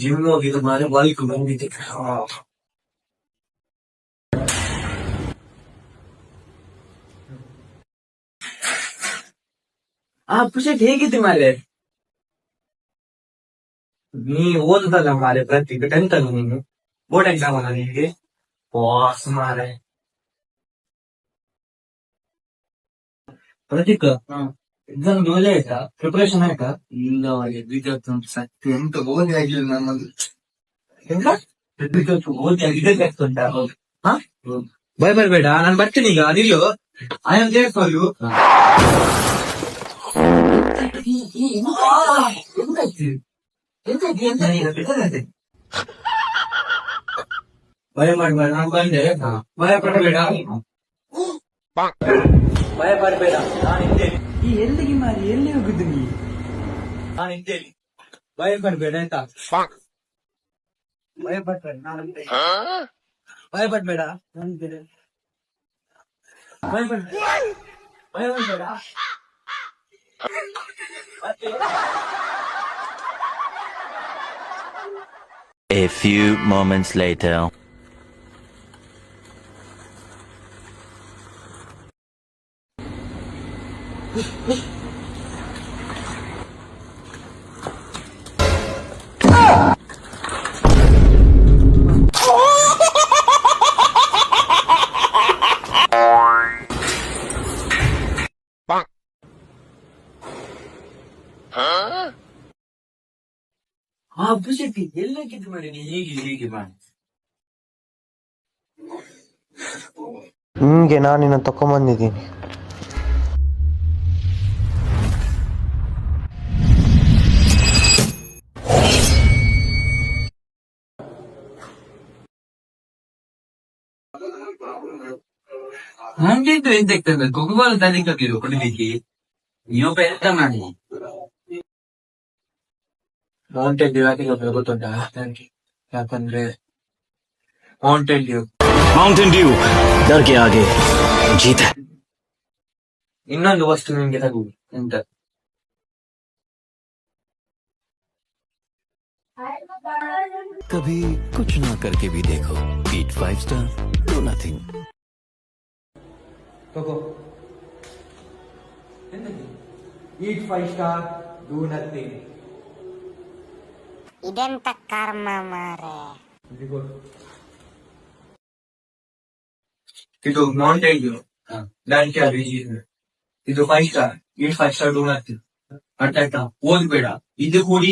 Gym ಹೋಗಿದ್ದು ಮಾರೆ bulk ಬಂದಿದೆ. ಪುಷಟ್ ಹೇಗಿತ್ತು ಮಾರೆ? ನೀ ಓದುದಲ್ಲ ಮಾರೆ ಪ್ರತಿ 10th ಅಲ್ಲಿ ನೀನು ಬೋರ್ಡ್ ಎಕ್ಸಾಮ್ ಅಲ್ಲ ನಿನ್ಗೆ? ಬಾಸ್ ಮಾರೆ ಪ್ರತೀಕ್, ಎಕ್ಸಾಮ್ ಒಳ್ಳೆ ಆಯ್ತಾ? ಪ್ರಿಪರೇಷನ್ ಆಯ್ತಾ? ಇಲ್ಲ ಎಗ್ರಿಕಲ್ಚರ್ ಉಂಟು ಸತ್ಯ ಎಂತ ಓದಿ ಆಗಿಲ್ಲ ನಮ್ಮದು. ಎಂತ ಎಗ್ರಿಕಲ್ಚರ್ ಓದಿ ಆಗಿದೆ ಉಂಟಾ? ಭಯ ಬರ್ಬೇಡ, ನಾನು ಬರ್ತೀನಿ ಈಗ. ನಿಲ್ಲು, I am there for you. ಭಯ ಮಾಡ್ಬೇಡ, ನಾನು ಬಂದೆ. ಭಯ ಪಡಬೇಡ, ಭಯ ಪಡಬೇಡ, ನಾನು ಇದ್ದೇನೆ. ಈ ಎಲ್ಲಿಗೆ ಮಾರಿ, ಎಲ್ಲಿ ಹೋಗುದು ನೀ? ನಾನು ಇದ್ದೇನೆ, ಭಯ ಪಡಬೇಡ ಆಯ್ತಾ? ಭಯ ಪಡ್ಬೇಡ, ನಾನು ಇದ್ದೇನೆ. ಭಯ ಪಡ್ಬೇಡ, ನಾನು ಇದ್ದೇನೆ. ಭಯ ಪಡ್ಬೇಡ, ಭಯ ಪಡ್ಬೇಡ. A few moments later. ಪುಷಟಿ ಎಲ್ಲಕ್ಕಿದ್ದು ಮಾಡಿ ನೀ ಹೀಗೆ ಮಾಡಿ. ನಿಮ್ಗೆ ನಾನಿನ್ನ ತಕೊಂಬಂದಿದ್ದೀನಿ. ನಂಗಿದ್ದು ಎಂತ ಆಗ್ತದೆ? ಕೊಬ್ಬಲು ತಲೆ ಕಟ್ಟಿದ್ರು ಕುಡಿಲಿಕ್ಕೆ. ನೀವೊಬ್ಬ ಎಂತ ಮಾಡಿ ಮೌಂಟೇನ್ ಡ್ಯೂ ಯಾಕೆ ಗೊತ್ತುಂಟಾ? ಯಾಕಂದ್ರೆ ಮೌಂಟೇನ್ ಡ್ಯೂ डर के आगे जीत है. ಇನ್ನೊಂದು ವಸ್ತು ನಿಮ್ಗೆ ತಗು. ಎಂತ? कभी कुछ ना करके भी देखो. Eat 5 star, do nothing. ತಗೋ. Eat 5 star, do nothing. ಇದೆಂತ ಕರ್ಮ ಮಾರೆ. ಇದು ಮೌಂಟೇನ್ ಡ್ಯೂ, ಇದು 5 star, eat 5 star, do nothing. ಅರ್ಥ ಆಯ್ತಾ? ಓದ್ಬೇಡ, ಇದು ಕೂಡಿ